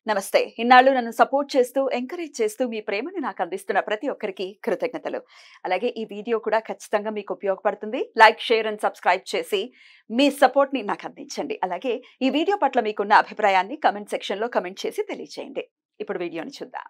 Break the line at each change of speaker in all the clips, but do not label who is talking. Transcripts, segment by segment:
నమస్తే. ఇన్నాళ్ళు నన్ను సపోర్ట్ చేస్తూ, ఎంకరేజ్ చేస్తూ మీ ప్రేమని నాకు అందిస్తున్న ప్రతి ఒక్కరికి కృతజ్ఞతలు. అలాగే ఈ వీడియో కూడా ఖచ్చితంగా మీకు ఉపయోగపడుతుంది. లైక్, షేర్ అండ్ సబ్స్క్రైబ్ చేసి మీ సపోర్ట్‌ని నాకు అందించండి. అలాగే ఈ వీడియో పట్ల మీకున్న అభిప్రాయాన్ని కామెంట్ సెక్షన్‌లో కామెంట్ చేసి తెలియజేయండి. ఇప్పుడు వీడియోని చూద్దాం.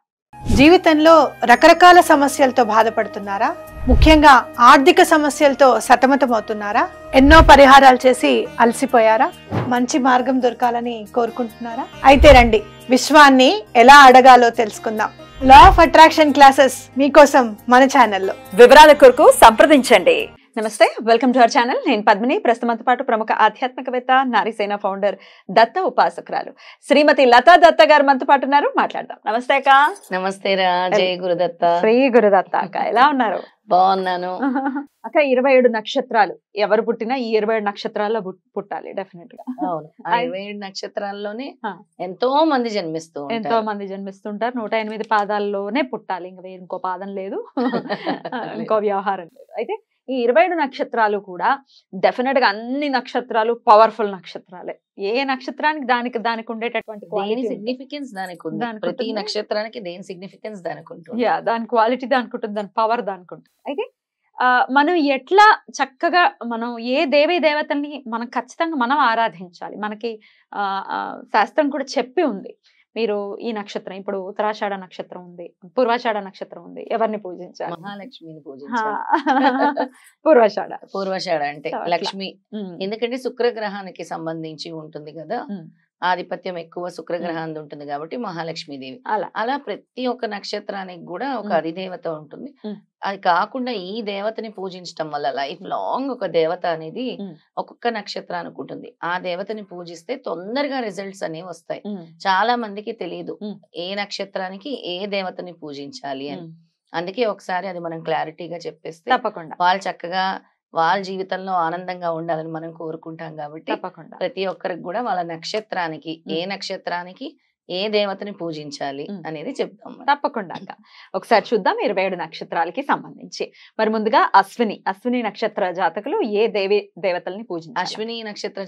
జీవితంలో రకరకాల సమస్యలతో బాధపడుతున్నారా? ముఖ్యంగా ఆర్థిక సమస్యలతో సతమతమవుతున్నారా? ఎన్నో పరిహారాలు చేసి అలసిపోయారా? మంచి మార్గం దొరకాలని కోరుకుంటున్నారా? అయితే రండి, విశ్వాన్ని ఎలా అడగాలో తెలుసుకుందాం. లా ఆఫ్ అట్రాక్షన్ క్లాసెస్ మీకోసం మన ఛానల్లో.
వివరాల కొరకు సంప్రదించండి. నమస్తే, వెల్కమ్ టు అవర్ ఛానల్. నేను పద్మిని. ప్రస్తుతంతో పాటు ప్రముఖ ఆధ్యాత్మికవేత్త, నారీసేన ఫౌండర్, దత్త ఉపాసకురాలు శ్రీమతి లతా దత్త గారు మనతో పాటు ఉన్నారు. మాట్లాడదాం. నమస్తే అక్క.
నమస్తే రా. జై గురుదత్త.
శ్రీ గురుదత్త అక్క, ఎలా ఉన్నారు?
బాగున్నాను
అక్క. 27 నక్షత్రాలు, ఎవరు పుట్టినా ఈ 27 నక్షత్రాల్లో పుట్టాలి డెఫినెట్ గా.
అవును, 27 నక్షత్రాల్లోనే ఎంతో మంది జన్మిస్తుంటారు.
ఎంతో మంది జన్మిస్తుంటారు. 108 పాదాల్లోనే పుట్టాలి, ఇంకా ఇంకో పాదం లేదు, ఇంకో వ్యవహారం లేదు. అయితే ఈ 27 నక్షత్రాలు కూడా డెఫినెట్ గా అన్ని నక్షత్రాలు పవర్ఫుల్ నక్షత్రాలే. ఏ నక్షత్రానికి దానికి ఉండేటటువంటి
సిగ్నిఫికెన్స్ దానికి ఉంది. ప్రతి నక్షత్రానికి దేని సిగ్నిఫికెన్స్ దానికి ఉంటుంది.
దాని క్వాలిటీ దానికి ఉంటుంది, దాని పవర్ దానికి ఉంటుంది. అయితే మనం ఎట్లా చక్కగా మనం ఏ దేవీ దేవతల్ని మనం ఖచ్చితంగా మనం ఆరాధించాలి. మనకి శాస్త్రం కూడా చెప్పి ఉంది. మీరు ఈ నక్షత్రం, ఇప్పుడు ఉత్తరాషాఢ నక్షత్రం ఉంది, పూర్వాషాఢ నక్షత్రం ఉంది, ఎవరిని పూజించాలి?
మహాలక్ష్మిని పూజించాలి. పూర్వాషాఢ అంటే లక్ష్మి. ఎందుకంటే శుక్రగ్రహానికి సంబంధించి ఉంటుంది కదా, ఆధిపత్యం ఎక్కువ శుక్రగ్రహాన్ని ఉంటుంది కాబట్టి మహాలక్ష్మీదేవి. అలా ప్రతి ఒక్క నక్షత్రానికి కూడా ఒక అధిదేవత ఉంటుంది. అది కాకుండా ఈ దేవతని పూజించడం వల్ల లైఫ్ లాంగ్ ఒక దేవత అనేది ఒక్కొక్క నక్షత్రానికి ఉంటుంది. ఆ దేవతని పూజిస్తే తొందరగా రిజల్ట్స్ అనేవి వస్తాయి. చాలా మందికి తెలియదు ఏ నక్షత్రానికి ఏ దేవతని పూజించాలి అని. అందుకే ఒకసారి అది మనం క్లారిటీగా చెప్పేస్తే
తప్పకుండా
వాళ్ళు చక్కగా వాళ్ళ జీవితంలో ఆనందంగా ఉండాలని మనం కోరుకుంటాం. కాబట్టి ప్రతి ఒక్కరికి కూడా వాళ్ళ నక్షత్రానికి ఏ నక్షత్రానికి ఏ దేవతని పూజించాలి అనేది చెప్తాం.
తప్పకుండా అక్క, ఒకసారి చూద్దాం 27 నక్షత్రాలకి సంబంధించి. మరి ముందుగా అశ్విని నక్షత్ర జాతకులు ఏ దేవతల్ని పూజించాలి?
అశ్విని నక్షత్ర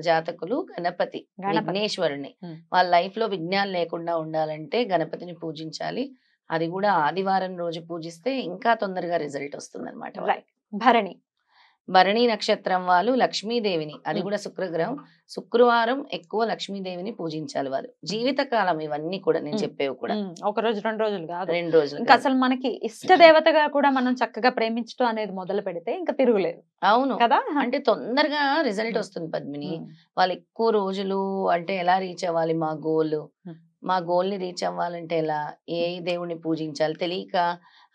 జాతకులు గణపతి, విఘ్నేశ్వరుని. వాళ్ళ లైఫ్ లో విఘ్నాలు లేకుండా ఉండాలంటే గణపతిని పూజించాలి. అది కూడా ఆదివారం రోజు పూజిస్తే ఇంకా తొందరగా రిజల్ట్ వస్తుంది అనమాట. భరణి నక్షత్రం వాళ్ళు లక్ష్మీదేవిని, అది కూడా శుక్రగ్రహం, శుక్రవారం ఎక్కువ లక్ష్మీదేవిని పూజించాలి వాళ్ళు జీవితకాలం. ఇవన్నీ కూడా నేను చెప్పేవి కూడా
ఒక రోజు 2 రోజులు కాదు,
2 రోజులు.
ఇంకా అసలు మనకి ఇష్ట దేవతగా కూడా మనం చక్కగా ప్రేమించడం అనేది మొదలు పెడితే ఇంకా తిరుగులేదు.
అవును కదా, అంటే తొందరగా రిజల్ట్ వస్తుంది పద్మిని. వాళ్ళు ఎక్కువ రోజులు అంటే ఎలా రీచ్ అవ్వాలి, మా గోల్ ని రీచ్ అవ్వాలంటే ఎలా, ఏ దేవుణ్ణి పూజించాలి తెలియక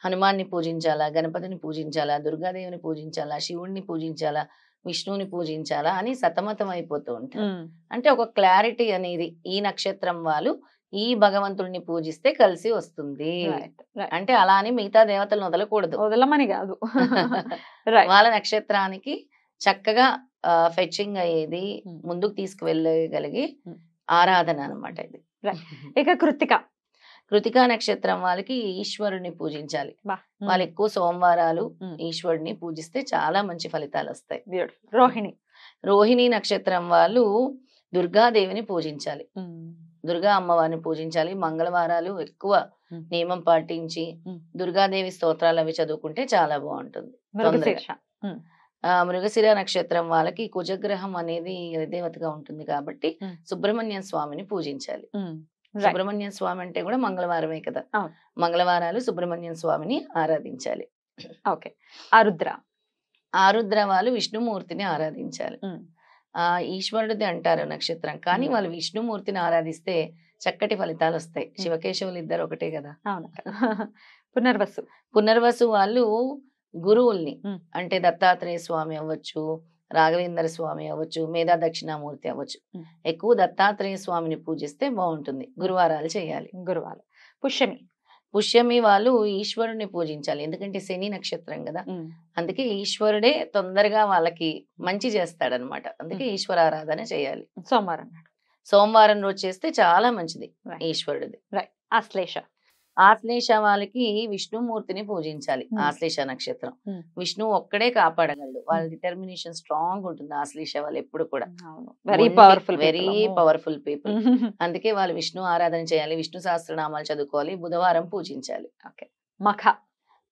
హనుమాన్ని పూజించాలా, గణపతిని పూజించాలా, దుర్గాదేవిని పూజించాలా, శివుణ్ణి పూజించాలా, విష్ణువుని పూజించాలా అని సతమతం అయిపోతూ ఉంటారు. అంటే ఒక క్లారిటీ అనేది ఈ నక్షత్రం వాళ్ళు ఈ భగవంతుడిని పూజిస్తే కలిసి వస్తుంది. అంటే అలా అని మిగతా దేవతలను వదలమని కాదు, వాళ్ళ నక్షత్రానికి చక్కగా ఫెచ్చింగ్ అయ్యేది, ముందుకు తీసుకువెళ్ళగలిగి ఆరాధన అనమాట ఇది.
ఇక
కృతికా నక్షత్రం వాళ్ళకి ఈశ్వరుని పూజించాలి. వాళ్ళు ఎక్కువ సోమవారాలు ఈశ్వరుని పూజిస్తే చాలా మంచి ఫలితాలు వస్తాయి. రోహిణి నక్షత్రం వాళ్ళు దుర్గాదేవిని పూజించాలి, దుర్గా అమ్మవారిని పూజించాలి. మంగళవారాలు ఎక్కువ నియమం పాటించి దుర్గాదేవి స్తోత్రాలు అవి చదువుకుంటే చాలా బాగుంటుంది. మృగశిర నక్షత్రం వాళ్ళకి కుజగ్రహం అనేది దేవతగా ఉంటుంది కాబట్టి సుబ్రహ్మణ్య స్వామిని పూజించాలి. సుబ్రహ్మణ్య స్వామి అంటే కూడా మంగళవారమే కదా, మంగళవారాలు సుబ్రహ్మణ్య స్వామిని ఆరాధించాలి. ఆరుద్ర వాళ్ళు విష్ణుమూర్తిని ఆరాధించాలి. ఈశ్వరుడిది అంటారు నక్షత్రం, కానీ వాళ్ళు విష్ణుమూర్తిని ఆరాధిస్తే చక్కటి ఫలితాలు వస్తాయి. శివకేశవులు ఇద్దరు ఒకటే కదా. పునర్వసు వాళ్ళు గురువుల్ని, అంటే దత్తాత్రేయ స్వామి అవ్వచ్చు, రాఘవేంద్ర స్వామి అవ్వచ్చు, మేధా దక్షిణామూర్తి అవ్వచ్చు, ఎక్కువ దత్తాత్రేయ స్వామిని పూజిస్తే బాగుంటుంది. గురువారాలు చేయాలి. పుష్యమి వాళ్ళు ఈశ్వరుని పూజించాలి, ఎందుకంటే శని నక్షత్రం కదా, అందుకే ఈశ్వరుడే తొందరగా వాళ్ళకి మంచి చేస్తాడనమాట. అందుకే ఈశ్వరారాధన చేయాలి. సోమవారం రోజు చేస్తే చాలా మంచిది ఈశ్వరుడిది. ఆశ్లేష వాళ్ళకి విష్ణుమూర్తిని పూజించాలి. ఆశ్లేష నక్షత్రం విష్ణువు ఒక్కడే కాపాడగలడు. వాళ్ళ డిటర్మినేషన్ స్ట్రాంగ్ ఉంటుంది. ఆశ్లేష వాళ్ళు ఎప్పుడు కూడా
very powerful
very powerful people. అందుకే వాళ్ళు విష్ణు ఆరాధన చేయాలి, విష్ణు సహస్రనామాలు చదువుకోవాలి, బుధవారం పూజించాలి.
మఖ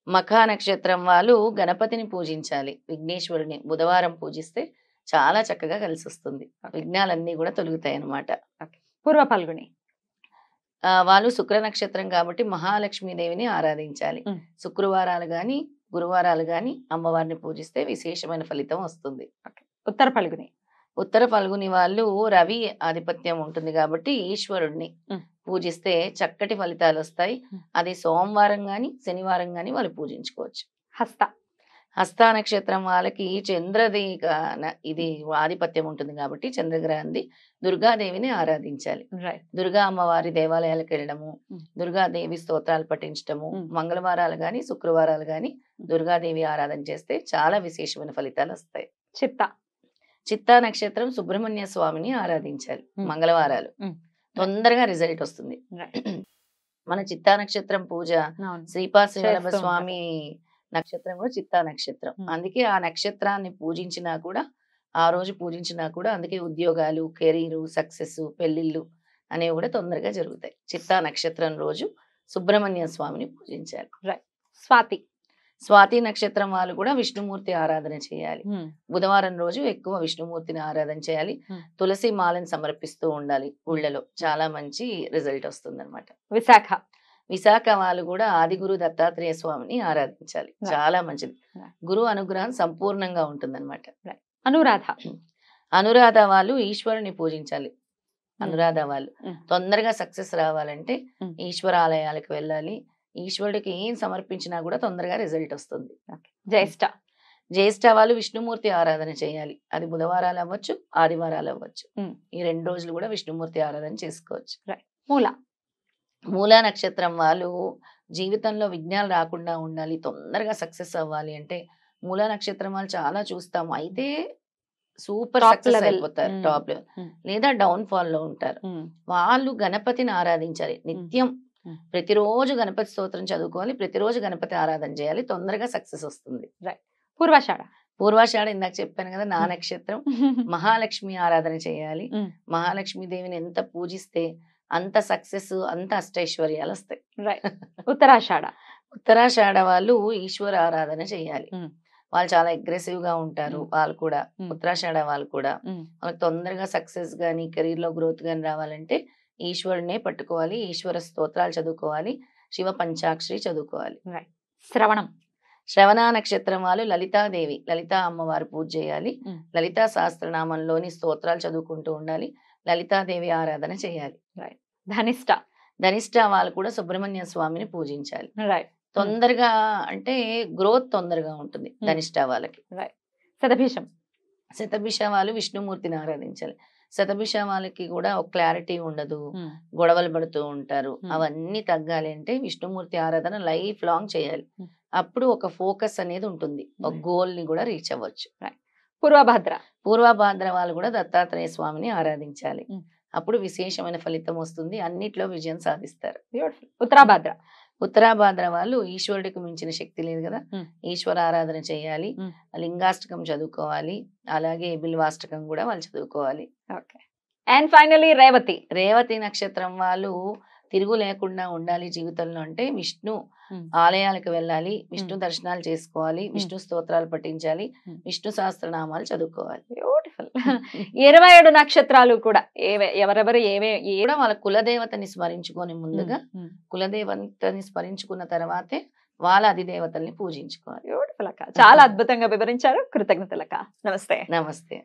మఖ నక్షత్రం వాళ్ళు గణపతిని పూజించాలి, విఘ్నేశ్వరుని బుధవారం పూజిస్తే చాలా చక్కగా కలిసి వస్తుంది. విఘ్నాలన్నీ కూడా తొలుగుతాయి అన్నమాట.
పూర్వ ఫల్గుని
వాళ్ళు శుక్ర నక్షత్రం కాబట్టి మహాలక్ష్మీదేవిని ఆరాధించాలి. శుక్రవారాలు గాని గురువారాలు గాని అమ్మవారిని పూజిస్తే విశేషమైన ఫలితం వస్తుంది.
ఉత్తర ఫల్గుని
ఉత్తర ఫల్గుని వాళ్ళు రవి ఆధిపత్యం ఉంటుంది కాబట్టి ఈశ్వరుణ్ణి పూజిస్తే చక్కటి ఫలితాలు వస్తాయి. అది సోమవారం గాని శనివారం గాని వాళ్ళు పూజించుకోవచ్చు.
హస్త
హస్త నక్షత్రం వాళ్ళకి చంద్రది ఇది ఆధిపత్యం ఉంటుంది కాబట్టి చంద్రగ్రహంది దుర్గాదేవిని ఆరాధించాలి. దుర్గా అమ్మవారి దేవాలయాలకు వెళ్ళడము, దుర్గాదేవి స్తోత్రాలు పఠించడము, మంగళవారాలు గాని శుక్రవారాలు గాని దుర్గాదేవి ఆరాధన చేస్తే చాలా విశేషమైన ఫలితాలు వస్తాయి. చిత్తా నక్షత్రం సుబ్రహ్మణ్య స్వామిని ఆరాధించాలి. మంగళవారాలు తొందరగా రిజల్ట్ వస్తుంది. మన చిత్తా నక్షత్రం పూజ శ్రీపాద స్వామి నక్షత్రం కూడా చిత్తా నక్షత్రం. అందుకే ఆ నక్షత్రాన్ని పూజించినా కూడా ఆ రోజు పూజించినా కూడా అందుకే ఉద్యోగాలు, కెరీర్, సక్సెస్, పెళ్లిళ్ళు అనేవి కూడా తొందరగా జరుగుతాయి. చిత్తా నక్షత్రం రోజు సుబ్రహ్మణ్య స్వామిని పూజించాలి. స్వాతి నక్షత్రం వాళ్ళు కూడా విష్ణుమూర్తి ఆరాధన చేయాలి. బుధవారం రోజు ఎక్కువ విష్ణుమూర్తిని ఆరాధన చేయాలి. తులసి మాలను సమర్పిస్తూ ఉండాలి ఊళ్ళలో, చాలా మంచి రిజల్ట్ వస్తుంది అనమాట. విశాఖ వాళ్ళు కూడా ఆదిగురు దత్తాత్రేయ స్వామిని ఆరాధించాలి, చాలా మంచిది. గురు అనుగ్రహం సంపూర్ణంగా ఉంటుందన్నమాట. అనురాధ వాళ్ళు ఈశ్వరుని పూజించాలి. అనురాధ వాళ్ళు తొందరగా సక్సెస్ రావాలంటే ఈశ్వరాలయాలకు వెళ్ళాలి. ఈశ్వరుడికి ఏం సమర్పించినా కూడా తొందరగా రిజల్ట్ వస్తుంది. జ్యేష్ఠ వాళ్ళు విష్ణుమూర్తి ఆరాధన చేయాలి. అది బుధవారాలు అవ్వచ్చు, ఆదివారాలు అవ్వచ్చు. ఈ 2 రోజులు కూడా విష్ణుమూర్తి ఆరాధన చేసుకోవచ్చు. మూలా నక్షత్రం వాళ్ళు జీవితంలో విఘ్నాలు రాకుండా ఉండాలి, తొందరగా సక్సెస్ అవ్వాలి అంటే మూలా నక్షత్రం వాళ్ళు చాలా చూస్తాము. అయితే సూపర్ సక్సెస్ అయిపోతారు టాప్ లెవెల్, లేదా డౌన్ ఫాల్ లో ఉంటారు. వాళ్ళు గణపతిని ఆరాధించాలి నిత్యం. ప్రతిరోజు గణపతి స్తోత్రం చదువుకోవాలి, ప్రతిరోజు గణపతి ఆరాధన చేయాలి, తొందరగా సక్సెస్ వస్తుంది. పూర్వాషాఢ ఇందాక చెప్పాను కదా, నా నక్షత్రం. మహాలక్ష్మి ఆరాధన చేయాలి. మహాలక్ష్మి దేవిని ఎంత పూజిస్తే అంత సక్సెస్, అంత అష్టైశ్వర్యాలు వస్తాయి. ఉత్తరాషాఢ వాళ్ళు ఈశ్వర ఆరాధన చేయాలి. వాళ్ళు చాలా అగ్రెసివ్ గా ఉంటారు. వాళ్ళు కూడా ఉత్తరాషాఢ వాళ్ళు కూడా వాళ్ళకి తొందరగా సక్సెస్ గానీ కెరీర్ లో గ్రోత్ గానీ రావాలంటే ఈశ్వరునే పట్టుకోవాలి, ఈశ్వర స్తోత్రాలు చదువుకోవాలి, శివ పంచాక్షరి చదువుకోవాలి. శ్రవణ నక్షత్రం వాళ్ళు లలితాదేవి, లలితా అమ్మవారు పూజ చేయాలి. లలితా సహస్రనామంలోని స్తోత్రాలు చదువుకుంటూ ఉండాలి, లలితాదేవి ఆరాధన చేయాలి. ధనిష్ట వాళ్ళు కూడా సుబ్రహ్మణ్య స్వామిని పూజించాలి. తొందరగా అంటే గ్రోత్ తొందరగా ఉంటుంది ధనిష్ట వాళ్ళకి. శతభిష వాళ్ళు విష్ణుమూర్తిని ఆరాధించాలి. శతభిష వాళ్ళకి కూడా ఒక క్లారిటీ ఉండదు, గొడవలు పడుతూ ఉంటారు. అవన్నీ తగ్గాలి అంటే విష్ణుమూర్తి ఆరాధన లైఫ్ లాంగ్ చేయాలి. అప్పుడు ఒక ఫోకస్ అనేది ఉంటుంది, ఒక గోల్ ని కూడా రీచ్ అవ్వచ్చు. పూర్వభాద్ర వాళ్ళు కూడా దత్తాత్రేయ స్వామిని ఆరాధించాలి. అప్పుడు విశేషమైన ఫలితం వస్తుంది, అన్నిట్లో విజయం సాధిస్తారు. ఉత్తరాభాద్ర వాళ్ళు ఈశ్వరుడికి మించిన శక్తి లేదు కదా, ఈశ్వర ఆరాధన చేయాలి, లింగాష్టకం చదువుకోవాలి, అలాగే బిల్వాష్టకం కూడా వాళ్ళు చదువుకోవాలి.
అండ్ ఫైనలీ
రేవతి నక్షత్రం వాళ్ళు తిరుగు లేకుండా ఉండాలి జీవితంలో అంటే విష్ణు ఆలయాలకు వెళ్ళాలి, విష్ణు దర్శనాలు చేసుకోవాలి, విష్ణు స్తోత్రాలు పఠించాలి, విష్ణు సహస్రనామాలు చదువుకోవాలి.
27 నక్షత్రాలు కూడా ఎవరెవరు
కూడా వాళ్ళ కులదేవతని స్మరించుకొని ముందుగా కులదేవతని స్మరించుకున్న తర్వాతే వాళ్ళ అధిదేవతల్ని పూజించుకోవాలి.
చాలా అద్భుతంగా వివరించారు. కృతజ్ఞతలక్క. నమస్తే.
నమస్తే.